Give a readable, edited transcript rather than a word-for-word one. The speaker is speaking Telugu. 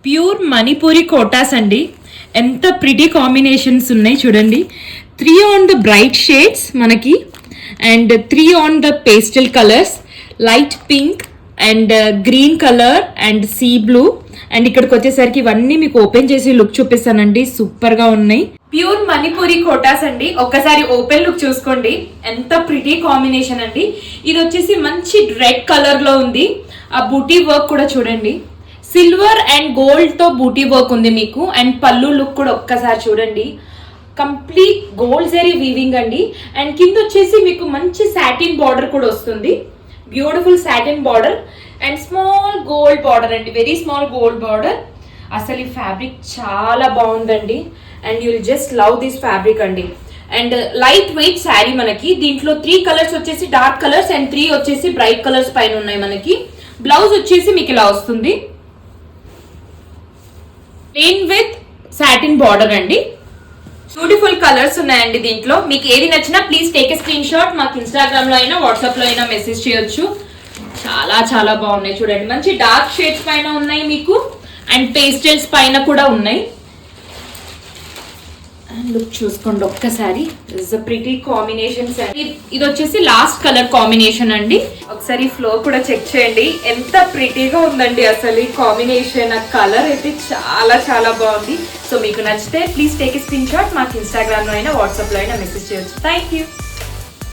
ప్యూర్ మణిపూరి కోటాస్ అండి. ఎంత ప్రిటీ కాంబినేషన్స్ ఉన్నాయి చూడండి. 3 ఆన్ ద బ్రైట్ షేడ్స్ మనకి and 3 on the pastel colours, light pink and green colour and sea blue. And ఇక్కడికి వచ్చేసరికి ఇవన్నీ మీకు ఓపెన్ చేసి లుక్ చూపిస్తానండి. సూపర్ గా ఉన్నాయి. ప్యూర్ మణిపూరి కోటాస్ అండి. ఒక్కసారి ఓపెన్ లుక్ చూసుకోండి, ఎంత ప్రిటీ కాంబినేషన్ అండి. ఇది వచ్చేసి మంచి రెడ్ కలర్ లో ఉంది. ఆ బూటీ వర్క్ కూడా చూడండి, సిల్వర్ అండ్ గోల్డ్ తో బూటీ వర్క్ ఉంది మీకు. అండ్ పళ్ళు లుక్ కూడా ఒక్కసారి చూడండి, కంప్లీట్ గోల్డ్ జరీ వీవింగ్ అండి. అండ్ కింద వచ్చేసి మీకు మంచి సాటిన్ బార్డర్ కూడా వస్తుంది, beautiful satin border and small gold border అండి, వెరీ స్మాల్ గోల్డ్ బార్డర్. అసలు ఈ ఫ్యాబ్రిక్ చాలా బాగుందండి and you'll just love this fabric అండి. అండ్ లైట్ వెయిట్ శారీ మనకి. దీంట్లో 3 కలర్స్ వచ్చేసి డార్క్ కలర్స్ అండ్ 3 వచ్చేసి బ్రైట్ కలర్స్ పైన ఉన్నాయి మనకి. బ్లౌజ్ వచ్చేసి మీకు ఇలా వస్తుంది, ప్లెయిన్ విత్ సాటిన్ బార్డర్ అండి. బ్యూటిఫుల్ కలర్స్ ఉన్నాయండి దీంట్లో. మీకు ఏది నచ్చినా please take a screen shot. మాకు ఇన్స్టాగ్రామ్ లో అయినా వాట్సాప్ లో అయినా మెసేజ్ చేయొచ్చు. చాలా చాలా బాగున్నాయి చూడండి. మంచి డార్క్ షేడ్స్ పైన ఉన్నాయి మీకు అండ్ పేస్టల్స్ పైన కూడా ఉన్నాయి. లుక్ చూసుకోండి ఒక్కసారి, ప్రిటీ కాంబినేషన్స్. ఇది వచ్చేసి లాస్ట్ కలర్ కాంబినేషన్ అండి. ఒకసారి ఫ్లో కూడా చెక్ చేయండి, ఎంత ప్రిటీగా ఉందండి అసలు ఈ కాంబినేషన్. ఆ కలర్ అయితే చాలా చాలా బాగుంది. సో మీకు నచ్చితే please take a screen shot. మాకు ఇన్స్టాగ్రామ్ లో అయినా వాట్సాప్ లో అయినా మెసేజ్ చేయొచ్చు. Thank you.